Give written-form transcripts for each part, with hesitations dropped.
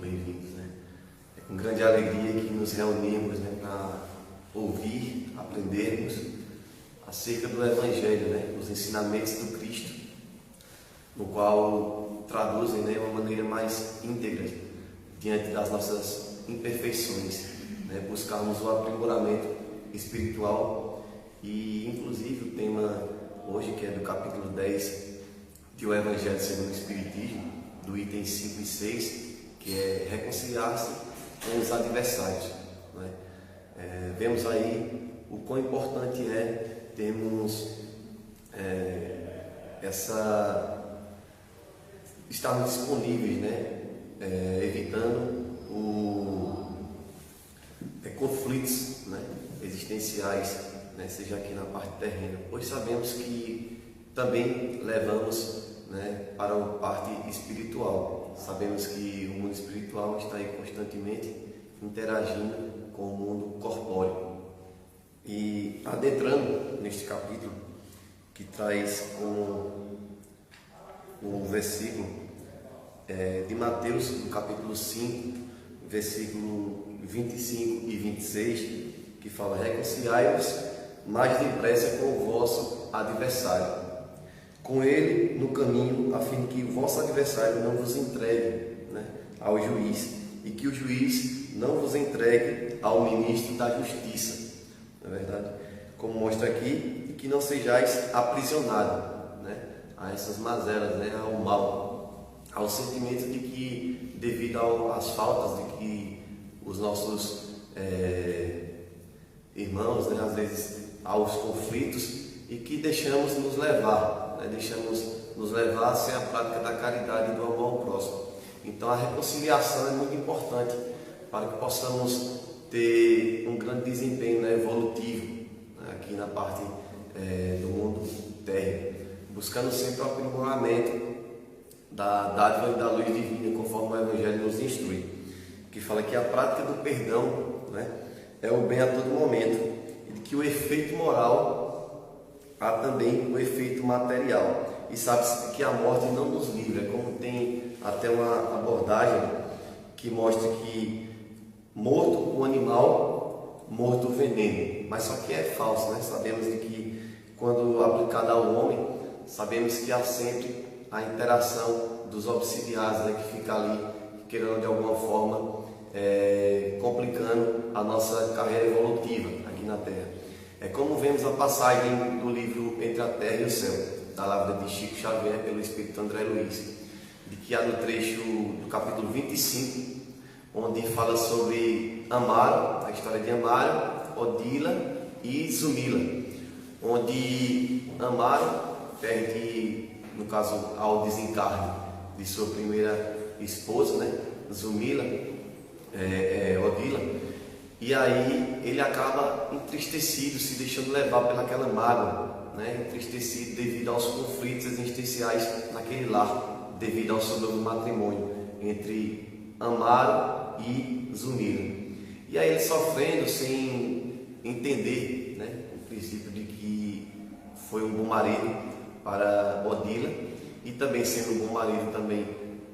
bem-vindos, né? É com grande alegria que nos reunimos, né, para ouvir, aprendermos acerca do Evangelho, né, os ensinamentos do Cristo, no qual traduzem, né, uma maneira mais íntegra diante das nossas imperfeições, né, buscarmos o aprimoramento espiritual. E inclusive o tema hoje, que é do capítulo 10 de O Evangelho segundo o Espiritismo, do item 5 e 6, que é reconciliar-se com os adversários, né? Vemos aí o quão importante é termos estarmos disponíveis, né? Evitando conflitos, né, existenciais, né, seja aqui na parte terrena, pois sabemos que também levamos, né, para a parte espiritual. Sabemos que o mundo espiritual está aí constantemente interagindo com o mundo corpóreo. E adentrando neste capítulo, que traz o versículo de Mateus, no capítulo 5, versículo 25 e 26, que fala: reconciliai-vos mais depressa com o vosso adversário, com ele no caminho, a fim de que o vosso adversário não vos entregue, né, ao juiz, e que o juiz não vos entregue ao ministro da justiça, não é verdade? Como mostra aqui, e que não sejais aprisionados, né, a essas mazelas, né, ao mal, ao sentimento de que, devido às faltas de que os nossos irmãos, né, às vezes aos conflitos, e que deixamos nos levar, né, sem a prática da caridade e do amor ao próximo. Então a reconciliação é muito importante para que possamos ter um grande desempenho, né, evolutivo, né, aqui na parte do mundo terreno, buscando sempre o aprimoramento da dádiva e da luz divina, conforme o Evangelho nos instrui, que fala que a prática do perdão, né, é o bem a todo momento, e que o efeito moral há também o efeito material. E sabe-se que a morte não nos livra, como tem até uma abordagem que mostra que morto o animal, morto o veneno. Mas só que é falso, né? Sabemos de que quando aplicado ao homem, sabemos que há sempre a interação dos obsidiares, né, que fica ali, querendo de alguma forma complicando a nossa carreira evolutiva aqui na Terra. É como vemos a passagem do livro Entre a Terra e o Céu, da Lavra de Chico Xavier, pelo Espírito André Luiz, de que há no trecho do capítulo 25, onde fala sobre Amaro, a história de Amaro, Odila e Zumila, onde Amaro perde, no caso, ao desencarne de sua primeira esposa, né, Zumila, Odila, e aí ele acaba entristecido, se deixando levar pelaquela mágoa, né, entristecido devido aos conflitos existenciais naquele lar, devido ao seu novo matrimônio entre Amaro e Zumila. E aí ele sofrendo, sem entender, né, o princípio de que foi um bom marido para Odila, e também sendo um bom marido também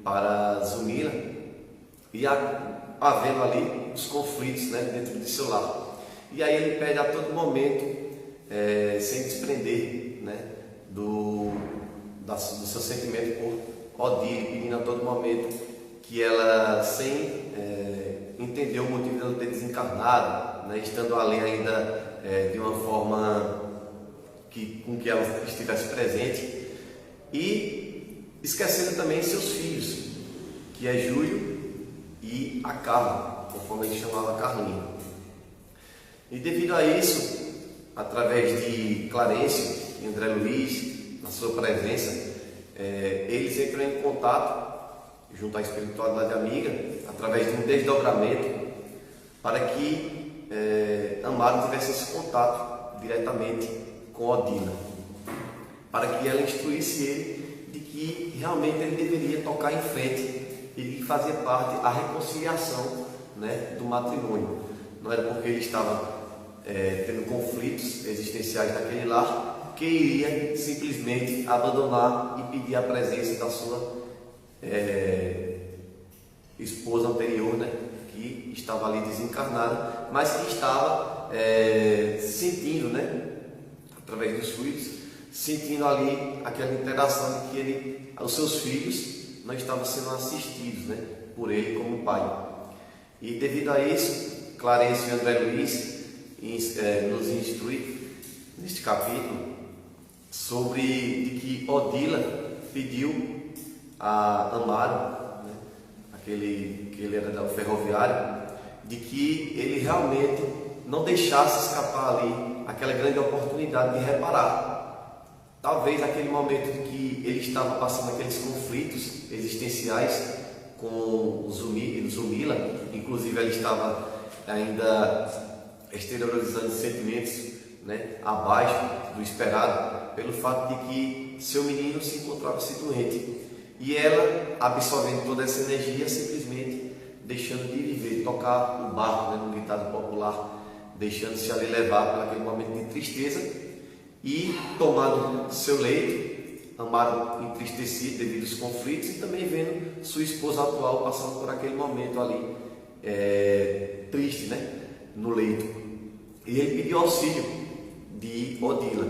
para Zumila, e havendo ali os conflitos, né, dentro de seu lar. E aí ele pede a todo momento, sem desprender, né, do seu sentimento por Odila, pedindo a todo momento que ela, sem entender o motivo de ela ter desencarnado, né, estando além ainda de uma forma com que ela estivesse presente, e esquecendo também seus filhos, que é Júlio e a Carla, conforme ele chamava Carlinha. E devido a isso, através de Clarencio e André Luiz, na sua presença, eles entram em contato junto à espiritualidade amiga, através de um desdobramento, para que Amaro tivesse esse contato diretamente com Odila, para que ela instruísse ele de que realmente ele deveria tocar em frente e que fazia parte a reconciliação, né, do matrimônio. Não era porque ele estava tendo conflitos existenciais naquele lar que iria simplesmente abandonar e pedir a presença da sua esposa anterior, né, que estava ali desencarnada, mas que estava sentindo, né, através dos fluidos, sentindo ali aquela interação de que os seus filhos não estavam sendo assistidos, né, por ele como pai. E devido a isso, Clarence e André Luiz nos instrui neste capítulo sobre de que Odila pediu a Amaro, né, que ele era da ferroviária, de que ele realmente não deixasse escapar ali aquela grande oportunidade de reparar. Talvez naquele momento em que ele estava passando aqueles conflitos existenciais com o Zumila, inclusive ele estava ainda exteriorizando sentimentos, né, abaixo do esperado, pelo fato de que seu menino se encontrava-se doente. E ela, absorvendo toda essa energia, simplesmente deixando de viver, tocar o barco, né, no ditado popular, deixando-se ali levar por aquele momento de tristeza e tomando seu leito, Amaro entristecido devido aos conflitos e também vendo sua esposa atual passando por aquele momento ali triste, né, no leito. E ele pediu auxílio de Odila.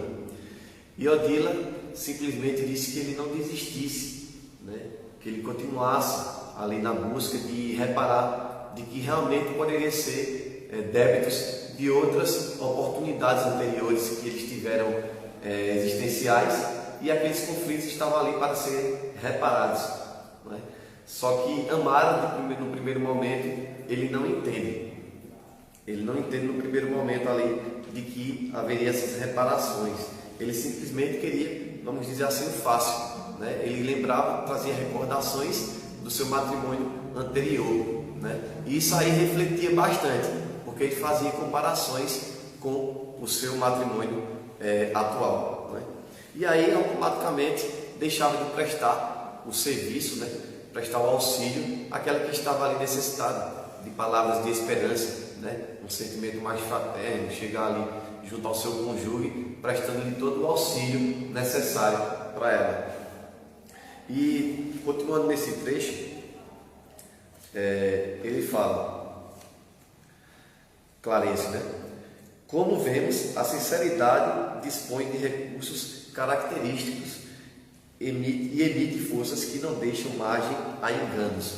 E Odila simplesmente disse que ele não desistisse, né, que ele continuasse ali na busca de reparar de que realmente poderia ser débitos de outras oportunidades anteriores que eles tiveram existenciais, e aqueles conflitos estavam ali para serem reparados, né? Só que Amaro, no primeiro momento, ele não entende no primeiro momento ali de que haveria essas reparações. Ele simplesmente queria, vamos dizer assim, o fácil, né? Ele lembrava, trazia recordações do seu matrimônio anterior, né? E isso aí refletia bastante, porque ele fazia comparações com o seu matrimônio atual, né? E aí automaticamente deixava de prestar o serviço, né? Prestar o auxílio àquela que estava ali necessitada de palavras de esperança, né? Um sentimento mais fraterno, chegar ali junto ao seu cônjuge, prestando-lhe todo o auxílio necessário para ela. E continuando nesse trecho, ele fala, Clarence, né? Como vemos, a sinceridade dispõe de recursos característicos e emite forças que não deixam margem a enganos.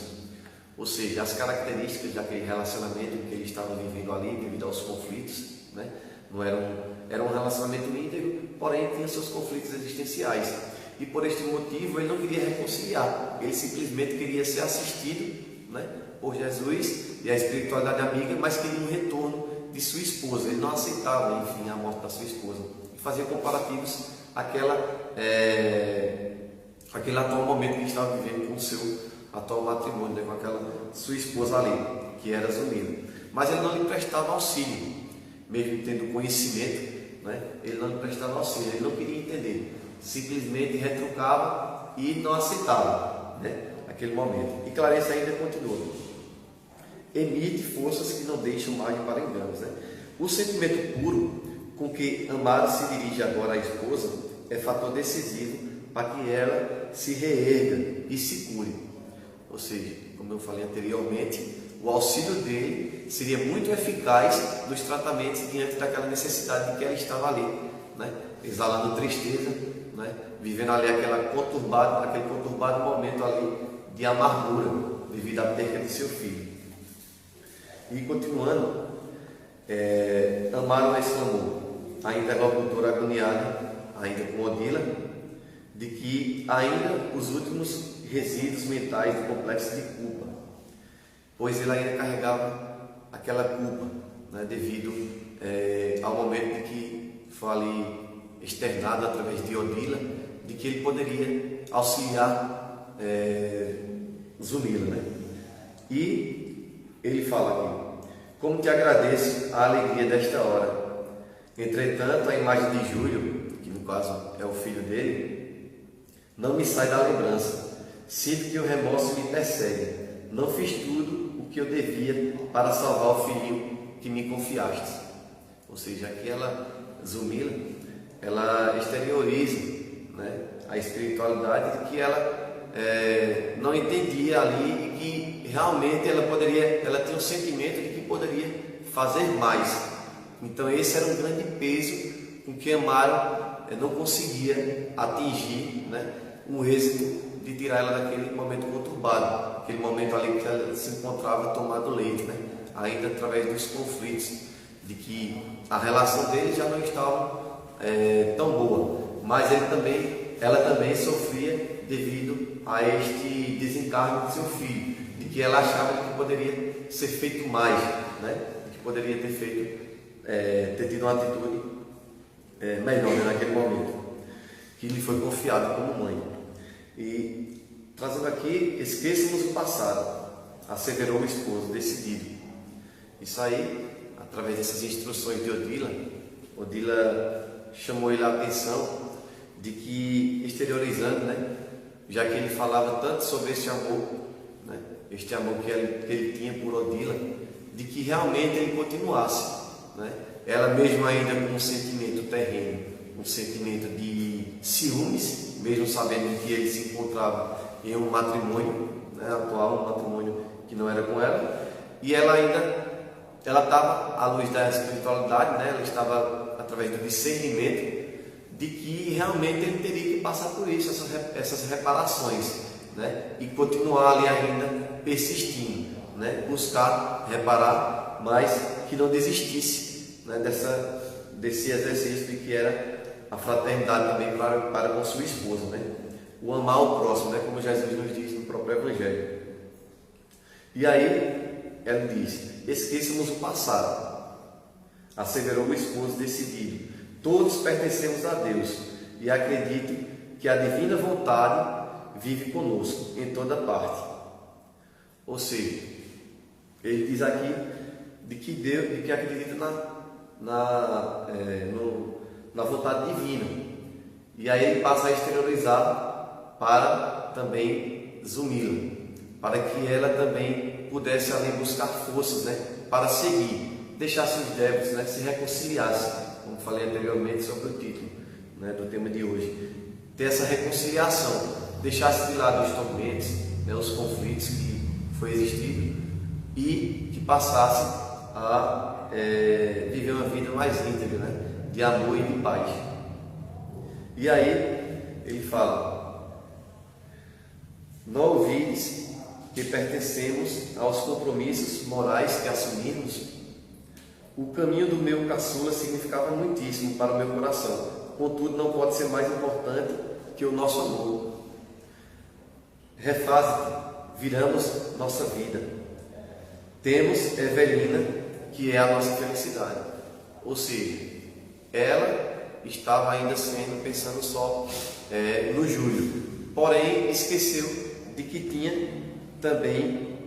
Ou seja, as características daquele relacionamento que ele estava vivendo ali devido aos conflitos, né? Não era um relacionamento íntegro, porém tinha seus conflitos existenciais. E por este motivo ele não queria reconciliar, ele simplesmente queria ser assistido, né, por Jesus e a espiritualidade amiga, mas queria um retorno de sua esposa. Ele não aceitava, enfim, a morte da sua esposa e fazia comparativos àquele atual momento que ele estava vivendo com o seu atual matrimônio, né, com aquela sua esposa ali, que era Zumila. Mas ele não lhe prestava auxílio, mesmo tendo conhecimento, né, ele não lhe prestava auxílio, ele não queria entender, simplesmente retrucava e não aceitava, né, aquele momento. E Clarence ainda continua: emite forças que não deixam margem para enganos, né? O sentimento puro com que Amaro se dirige agora à esposa é fator decisivo para que ela se reerga e se cure. Ou seja, como eu falei anteriormente, o auxílio dele seria muito eficaz nos tratamentos diante daquela necessidade de que ela estava ali, né, exalando tristeza, né, vivendo ali aquele conturbado momento ali de amargura devido à perda de seu filho. E continuando, Amaro exclamou, a interlocutora agoniada, ainda com Odila, de que ainda os últimos resíduos mentais do complexo de culpa, pois ele ainda carregava aquela culpa, né, devido ao momento de que foi ali externado através de Odila, de que ele poderia auxiliar Zumila, né? E ele fala aqui: como te agradeço a alegria desta hora. Entretanto, a imagem de Júlio, que no caso é o filho dele, não me sai da lembrança. Sinto que o remorso me persegue. Não fiz tudo o que eu devia para salvar o filhinho que me confiaste. Ou seja, aquela Zumila, ela exterioriza, né, a espiritualidade de que ela não entendia ali e que realmente ela tinha um sentimento de que poderia fazer mais. Então esse era um grande peso com que Amaro não conseguia atingir, né, um êxito de tirar ela daquele momento conturbado, aquele momento ali que ela se encontrava tomando leite, né, ainda através dos conflitos, de que a relação deles já não estava tão boa, mas ela também sofria devido a este desencargo de seu filho, de que ela achava que poderia ser feito mais, né, que poderia ter tido uma atitude melhor, né, naquele momento, que lhe foi confiado como mãe. E trazendo aqui, esqueçamos o passado, asseverou o esposo, decidido. Isso aí, através dessas instruções de Odila chamou ele a atenção de que, exteriorizando, né, já que ele falava tanto sobre esse amor, né, este amor que ele tinha por Odila, de que realmente ele continuasse, né, ela mesmo ainda com um sentimento terreno, um sentimento de ciúmes, mesmo sabendo que ele se encontrava em um matrimônio, né, atual, um matrimônio que não era com ela, e ela estava à luz da espiritualidade, né, ela estava através do discernimento de que realmente ele teria que passar por isso, essas reparações, né, e continuar ali ainda persistindo, né, buscar reparar, mas que não desistisse, né, desse exercício de que era a fraternidade também para com sua esposa, né, o amar o próximo, né, como Jesus nos diz no próprio Evangelho. E aí ela diz: esqueçamos o passado, asseverou o esposo decidido. Todos pertencemos a Deus e acredite que a divina vontade vive conosco em toda parte. Ou seja, ele diz aqui de que acredita na vontade divina. E aí ele passa a exteriorizar para também Zumila, para que ela também pudesse ali buscar forças, né, para seguir, deixasse os débitos, né, se reconciliasse, como falei anteriormente sobre o título, né, do tema de hoje, ter essa reconciliação, deixasse de lado os tormentos, né, os conflitos que foi existido, e que passasse a viver uma vida mais íntegra, né, de amor e de paz. E aí ele fala: não ouvides que pertencemos aos compromissos morais que assumimos? O caminho do meu caçula significava muitíssimo para o meu coração, contudo não pode ser mais importante que o nosso amor. Refaze-te, viramos nossa vida. Temos Evelina, que é a nossa felicidade. Ou seja, ela estava ainda pensando só no Júlio, porém esqueceu de que tinha também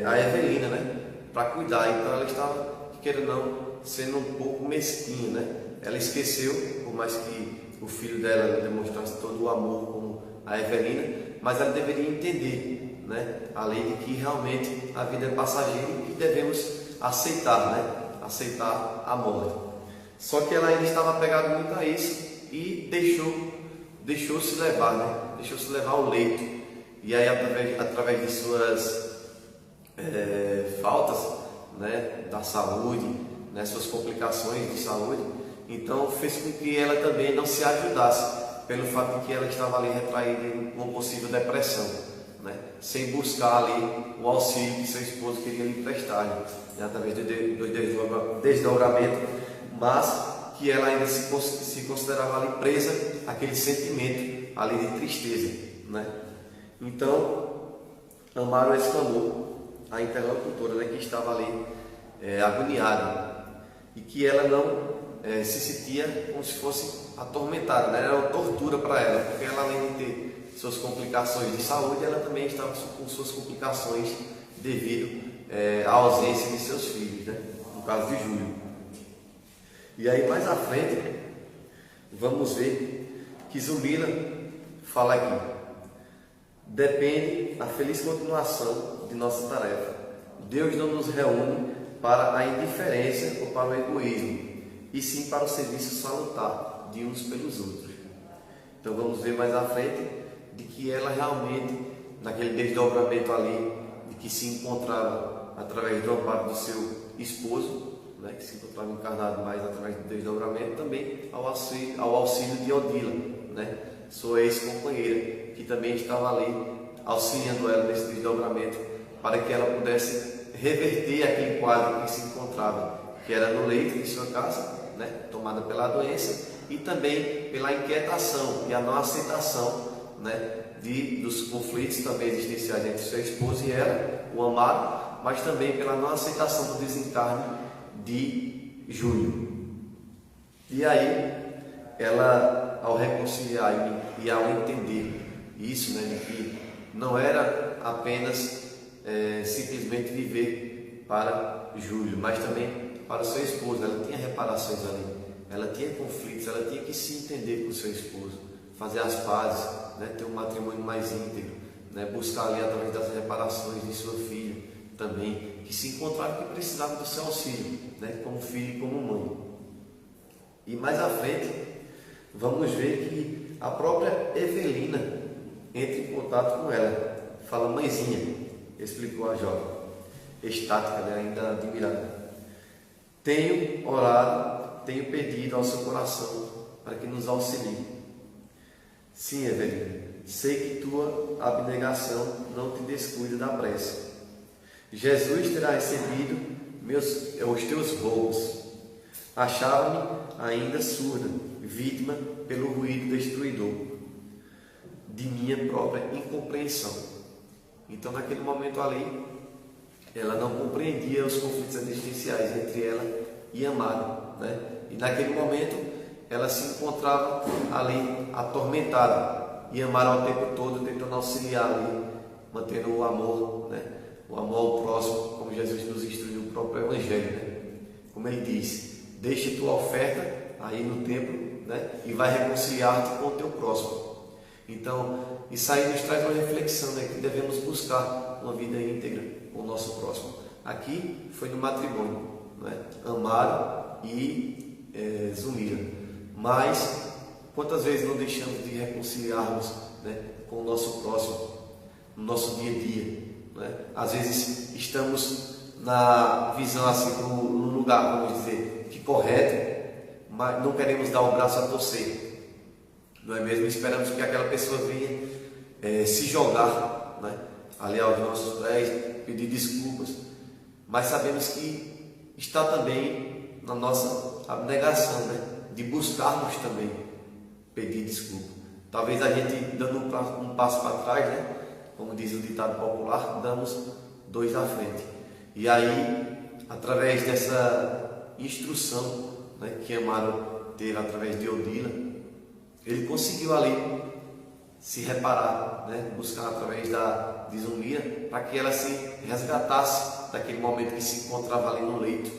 a Evelina, né, para cuidar. Então ela estava, querendo ou não, sendo um pouco mesquinha, né? Ela esqueceu, por mais que o filho dela demonstrasse todo o amor como a Evelina, mas ela deveria entender, né, a lei de que realmente a vida é passageira e que devemos aceitar, né, aceitar a morte. Só que ela ainda estava apegada muito a isso e deixou-se levar, né? Deixou-se levar ao leito. E aí, através de suas faltas, né, da saúde, né, suas complicações de saúde, então fez com que ela também não se ajudasse, pelo fato de que ela estava ali retraída em uma possível depressão, né, sem buscar ali o auxílio que seu esposo queria lhe prestar, né, através do desdobramento, mas que ela ainda se considerava ali presa àquele sentimento ali de tristeza, né? Então Amaro exclamou à interlocutora, né, que estava ali agoniada, e que ela não se sentia como se fosse atormentada, né? Era uma tortura para ela, porque ela, além de ter suas complicações de saúde, ela também estava com suas complicações devido à ausência de seus filhos, né? No caso de Júlio. E aí mais à frente vamos ver que Zumila fala aqui: depende a feliz continuação de nossa tarefa. Deus não nos reúne para a indiferença ou para o egoísmo, e sim para o serviço salutar de uns pelos outros. Então vamos ver mais à frente de que ela realmente, naquele desdobramento ali que se encontrava através do amparo do seu esposo, né, que se encontrava encarnado mais através do desdobramento, também ao auxílio de Odila, né, sua ex-companheira, que também estava ali auxiliando ela nesse desdobramento, para que ela pudesse reverter aquele quadro que se encontrava, que era no leito de sua casa, né, tomada pela doença, e também pela inquietação e a não aceitação, né, dos conflitos também existenciais entre seu esposo e ela, o amado, mas também pela não aceitação do desencarne de Júlio. E aí, ela, ao reconciliar e ao entender isso, né, de que não era apenas simplesmente viver para Júlio, mas também para o seu esposo, ela tinha reparações ali, ela tinha conflitos, ela tinha que se entender com o seu esposo, fazer as pazes, né, ter um matrimônio mais íntegro, né, buscar ali através das reparações de sua filha também, que se encontraram que precisavam do seu auxílio, né, como filho e como mãe. E mais à frente vamos ver que a própria Evelina entra em contato com ela, fala: mãezinha, explicou a jovem, estática, né, ainda admirada, tenho orado, tenho pedido ao seu coração para que nos auxilie. Sim, Evelina, sei que tua abnegação não te descuida da prece. Jesus terá recebido os teus roubos. Achava-me ainda surda, vítima pelo ruído destruidor de minha própria incompreensão. Então, naquele momento ali, ela não compreendia os conflitos existenciais entre ela e Amaro, né? E naquele momento, ela se encontrava ali atormentada, e Amaro ao tempo todo tentando auxiliar ali, mantendo o amor, né? O amor ao próximo, como Jesus nos instruiu no próprio Evangelho, né? Como ele disse: deixa tua oferta aí no templo, né, e vai reconciliar-te com o teu próximo. Então, isso aí nos traz uma reflexão, né, que devemos buscar uma vida íntegra com o nosso próximo. Aqui foi no matrimônio, né, Amaro e Zumira. Mas quantas vezes não deixamos de reconciliarmos, né, com o nosso próximo no nosso dia a dia, né? Às vezes estamos na visão assim, no lugar, vamos dizer, que correto, mas não queremos dar o braço a torcer, não é mesmo? Esperamos que aquela pessoa venha se jogar, né, ali aos nossos pés, pedir desculpas, mas sabemos que está também na nossa abnegação, né, de buscarmos também pedir desculpa. Talvez a gente, dando um passo para trás, né, como diz o ditado popular, damos dois à frente. E aí, através dessa instrução, né, que Amaro teve através de Odila, ele conseguiu ali se reparar, né, buscar através de Zumira, para que ela se resgatasse daquele momento que se encontrava ali no leito,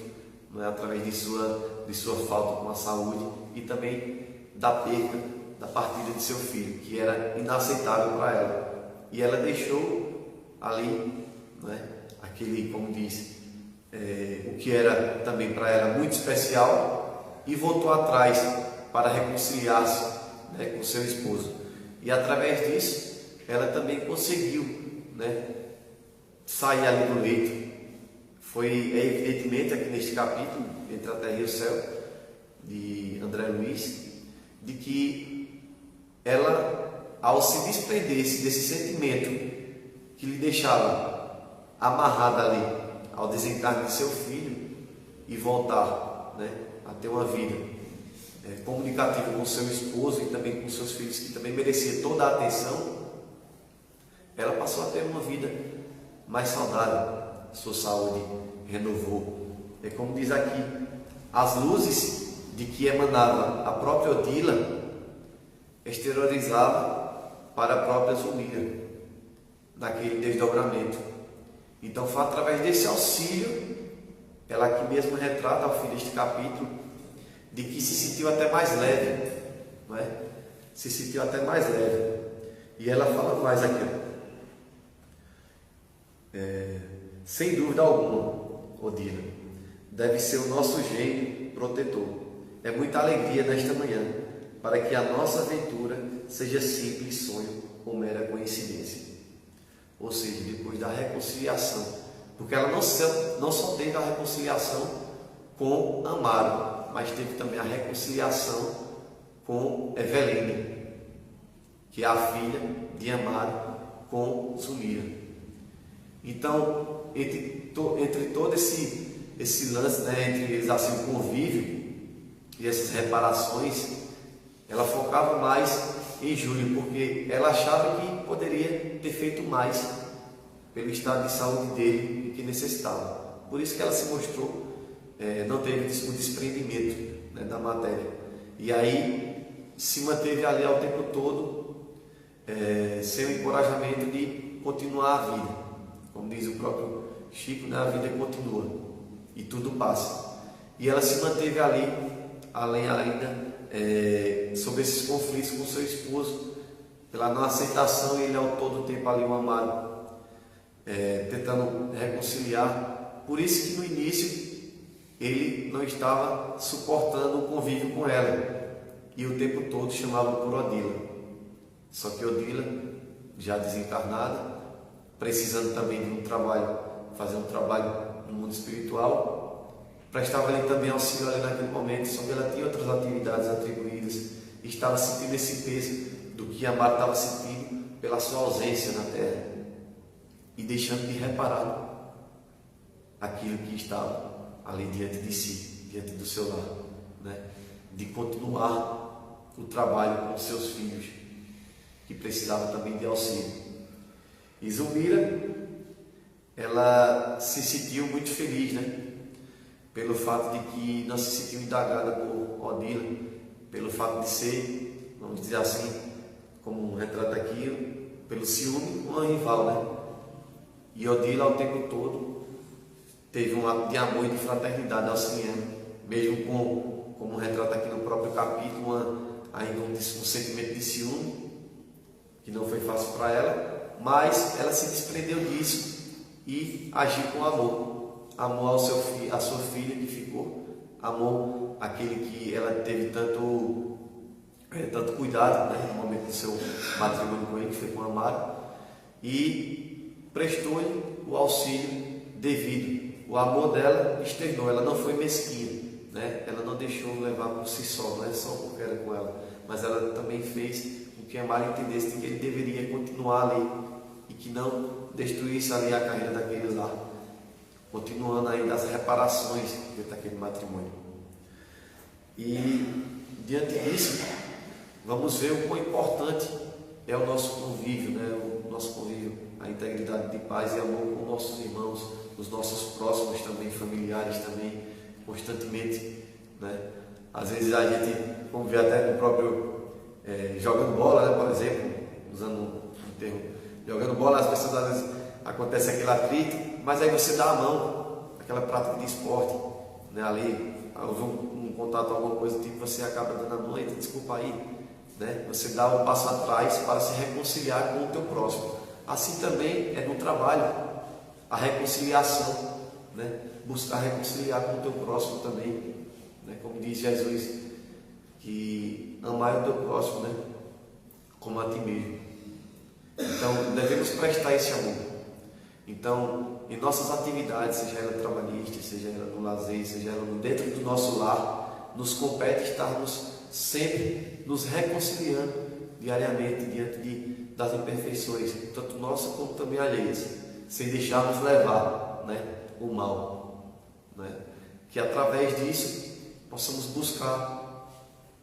né, através de sua falta com a saúde e também da perda, da partida de seu filho, que era inaceitável para ela. E ela deixou ali, né, aquele, como disse, o que era também para ela muito especial, e voltou atrás para reconciliar-se, né, com seu esposo. E através disso, ela também conseguiu, né, sair ali do leito. Foi evidentemente aqui neste capítulo, Entre a Terra e o Céu, de André Luiz, de que ela, ao se desprender-se desse sentimento que lhe deixava amarrada ali ao desencarne de seu filho e voltar, né, a ter uma vida comunicativa com seu esposo e também com seus filhos, que também merecia toda a atenção, ela passou a ter uma vida mais saudável, sua saúde renovou. É como diz aqui, as luzes de que emanava a própria Odila exteriorizava para a própria Zumira, naquele desdobramento. Então foi através desse auxílio, ela aqui mesmo retrata ao fim deste capítulo, de que se sentiu até mais leve, não é? Se sentiu até mais leve. E ela fala mais aqui, sem dúvida alguma, Odila, deve ser o nosso gênio protetor. É muita alegria nesta manhã, para que a nossa aventura seja simples sonho ou mera coincidência. ou seja, depois da reconciliação, porque ela não só teve a reconciliação com Amaro, mas teve também a reconciliação com Evelina, que é a filha de Amaro com Zulira. Então, entre todo esse lance, né, entre eles, assim, o convívio e essas reparações, ela focava mais em Júlio, porque ela achava que poderia ter feito mais pelo estado de saúde dele e que necessitava. Por isso que ela se mostrou, não teve o desprendimento, né, da matéria. E aí se manteve ali ao tempo todo, sem o encorajamento de continuar a vida. Como diz o próprio Chico, né, a vida continua e tudo passa. E ela se manteve ali, além ainda, sobre esses conflitos com seu esposo, pela não aceitação, e ele ao todo tempo ali o Amaro, tentando reconciliar. Por isso que no início ele não estava suportando o convívio com ela, e o tempo todo chamava por Odila. Só que Odila, já desencarnada, precisando também de um trabalho, fazer um trabalho no mundo espiritual, prestava ali também auxílio ali naquele momento, só que ela tinha outras atividades atribuídas e estava sentindo esse peso do que Amaro estava sentindo pela sua ausência na Terra e deixando de reparar aquilo que estava ali diante de si, diante do seu lar, né? De continuar o trabalho com seus filhos, que precisava também de auxílio. E Zulmira, ela se sentiu muito feliz, né? Pelo fato de que não se sentiu indagada por Odila, pelo fato de ser, vamos dizer assim, como retrata aqui, pelo ciúme, uma rival, né? E Odila, ao tempo todo, teve um ato de amor e de fraternidade auxiliando, mesmo como retrata aqui no próprio capítulo, ainda um sentimento de ciúme, que não foi fácil para ela, mas ela se desprendeu disso e agiu com amor. Amor à sua filha que ficou, amor àquele que ela teve tanto cuidado, né, no momento do seu matrimônio com ele, que foi com Amaro, e prestou-lhe o auxílio devido. O amor dela externou, ela não foi mesquinha, né? Ela não deixou levar por si só, não é só porque era com ela, mas ela também fez com que Amaro entendesse que ele deveria continuar ali e que não destruísse ali a carreira daquele lá, continuando ainda as reparações daquele matrimônio. E diante disso, vamos ver o quão importante é o nosso convívio, né? O nosso convívio, a integridade de paz e amor com nossos irmãos, os nossos próximos também, familiares também, constantemente, né? Às vezes a gente, como vê até no próprio jogando bola, né, por exemplo, usando um termo, jogando bola, as pessoas às vezes acontece aquele atrito, mas aí você dá a mão, aquela prática de esporte, né, ali, houve um contato, alguma coisa tipo, você acaba dando a mão e desculpa aí, né? Você dá um passo atrás para se reconciliar com o teu próximo. Assim também é no trabalho, a reconciliação, né? Buscar reconciliar com o teu próximo também, né? Como diz Jesus, que amar o teu próximo, né, como a ti mesmo. Então devemos prestar esse amor. Então, em nossas atividades, seja ela trabalhista, seja ela no lazer, seja ela dentro do nosso lar, nos compete estarmos sempre nos reconciliando diariamente diante das imperfeições, tanto nossas como também alheias, sem deixarmos levar, né, o mal, né? Que através disso possamos buscar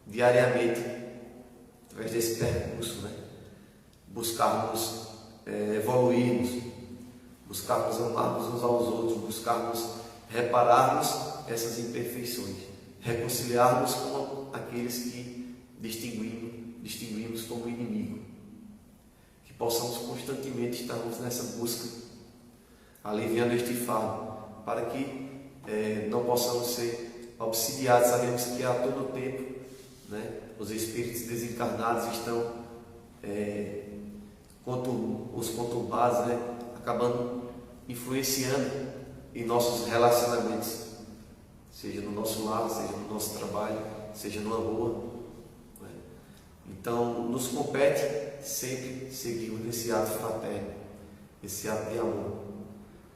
diariamente, através desse percurso, né, buscarmos evoluirmos, buscarmos amarmos uns aos outros, buscarmos repararmos essas imperfeições, reconciliarmos com aqueles que distinguimos como inimigo, que possamos constantemente estarmos nessa busca, aliviando este fardo, para que não possamos ser obsidiados. Sabemos que a todo tempo, né, os espíritos desencarnados estão os conturbados, né, acabando influenciando em nossos relacionamentos, seja no nosso lar, seja no nosso trabalho, seja numa rua, né? Então nos compete sempre seguirmos nesse ato fraterno, esse ato de amor,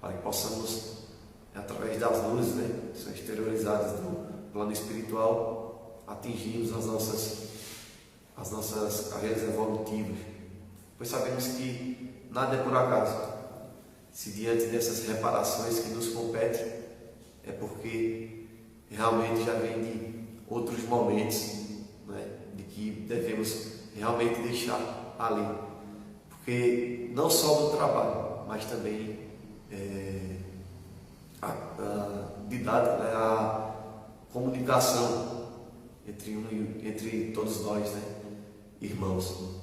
para que possamos, através das luzes, né, que são exteriorizadas do plano espiritual, atingirmos as nossas carreiras evolutivas, pois sabemos que nada é por acaso. Se diante dessas reparações que nos competem, é porque realmente já vem de outros momentos, né, de que devemos realmente deixar ali, porque não só do trabalho, mas também a didática, né, a comunicação entre todos nós, né, irmãos,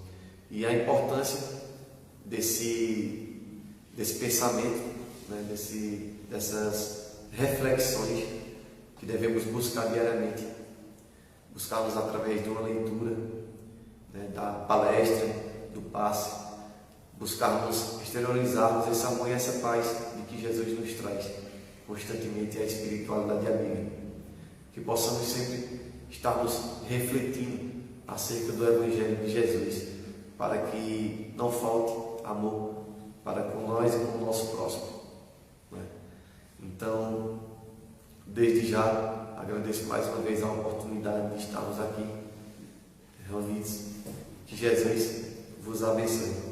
e a importância desse pensamento, né, dessas reflexões que devemos buscar diariamente, buscarmos através de uma leitura, né, da palestra, do passe, buscarmos exteriorizarmos esse amor e essa paz de que Jesus nos traz constantemente, a espiritualidade amiga, que possamos sempre estarmos refletindo acerca do Evangelho de Jesus, para que não falte amor para com nós e com o nosso próximo, né? Então, desde já, agradeço mais uma vez a oportunidade de estarmos aqui reunidos. Que Jesus vos abençoe.